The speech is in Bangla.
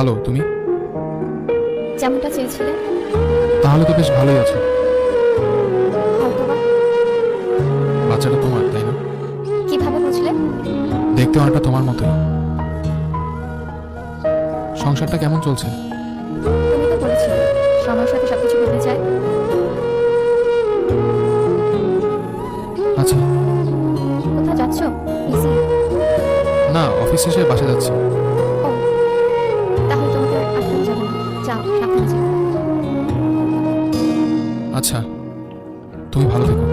ভালো, তুমি? যেমনটা চেয়েছিলে। তাহলে তো বেশ ভালোই আছো। হয়তোবা। বাচ্চাটা তোমার, তাই না? কিভাবে বুঝলে? দেখতে অনেকটা তোমার মতোই। সংসারটা কেমন চলছে? তুমি তো বলেছিলে সময়ের সাথে সবকিছু বদলে যায়। আচ্ছা। কোথাও যাচ্ছ? বিজি? না, অফিস শেষে বাসা যাচ্ছি। ও, তাহলে তোমাকে আটকানো যাবে না। যাও, সাবধানে যাও। আচ্ছা, তুমি ভালো থেকো।